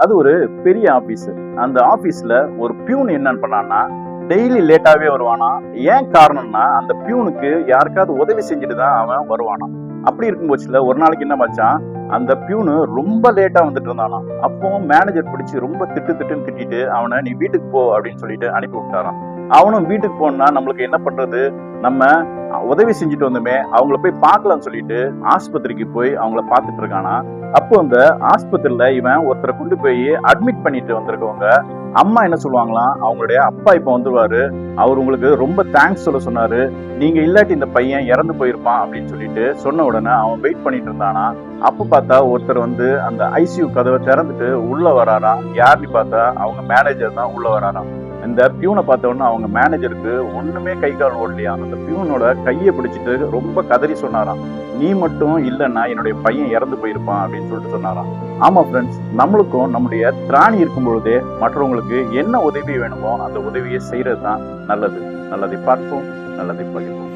அது ஒரு பெரிய ஆபீஸ். அந்த ஆபீஸ்ல ஒரு பியூன் என்னன்னு பண்ணான்னா, டெய்லி லேட்டாவே வருவானா. ஏன் காரணம்னா, அந்த பியூனுக்கு யாருக்காவது உதவி செஞ்சுட்டு தான் அவன் வருவானாம். அப்படி இருக்கும் பட்சத்துல ஒரு நாளைக்கு என்ன மச்சான், அந்த பியூனு ரொம்ப லேட்டா வந்துட்டு இருந்தானாம். அப்பவும் மேனேஜர் பிடிச்சு ரொம்ப திட்டு திட்டுன்னு திட்டிட்டு, அவன நீ வீட்டுக்கு போ அப்படின்னு சொல்லிட்டு அனுப்பி விட்டாராம். அவனும் வீட்டுக்கு போனா நம்மளுக்கு என்ன பண்றது? நம்ம உதவி செஞ்சுட்டு வந்தோமே, அவங்கள போய் பார்க்கலாம்னு சொல்லிட்டு ஆஸ்பத்திரிக்கு போய் அவங்கள பார்த்துட்டு இருக்கானா. அப்போ அந்த ஆஸ்பத்திரியில இவன் ஒருத்தரை கொண்டு போய் அட்மிட் பண்ணிட்டு வந்திருக்கவங்க அம்மா என்ன சொல்லுவாங்களாம், அவங்களுடைய அப்பா இப்ப வந்துருவாரு, அவர் உங்களுக்கு ரொம்ப தேங்க்ஸ் சொல்ல சொன்னாரு, நீங்க இல்லாட்டி இந்த பையன் இறந்து போயிருப்பான் அப்படின்னு சொல்லிட்டு சொன்ன உடனே அவன் வெயிட் பண்ணிட்டு இருந்தானா. அப்ப பார்த்தா ஒருத்தர் வந்து அந்த ஐசியூ கதவை திறந்துட்டு உள்ள வராராம். யாருன்னு பார்த்தா அவங்க மேனேஜர் தான் உள்ள வராராம். இந்த பியூனை பார்த்த உடனே அவங்க மேனேஜருக்கு ஒண்ணுமே கை கால் ஓடலையாம். அந்த பியூனோட கையை பிடிச்சிட்டு ரொம்ப கதறி சொன்னாராம், நீ மட்டும் இல்லைன்னா என்னுடைய பையன் இறந்து போயிருப்பான் அப்படின்னு சொல்லிட்டு சொன்னாராம். ஆமா ஃப்ரெண்ட்ஸ், நம்மளுக்கும் நம்முடைய திராணி இருக்கும் பொழுதே மற்றவங்களுக்கு என்ன உதவி வேணுமோ அந்த உதவியை செய்யறது தான் நல்லது. நல்லதை பார்ப்போம், நல்லதை பகிர்வோம்.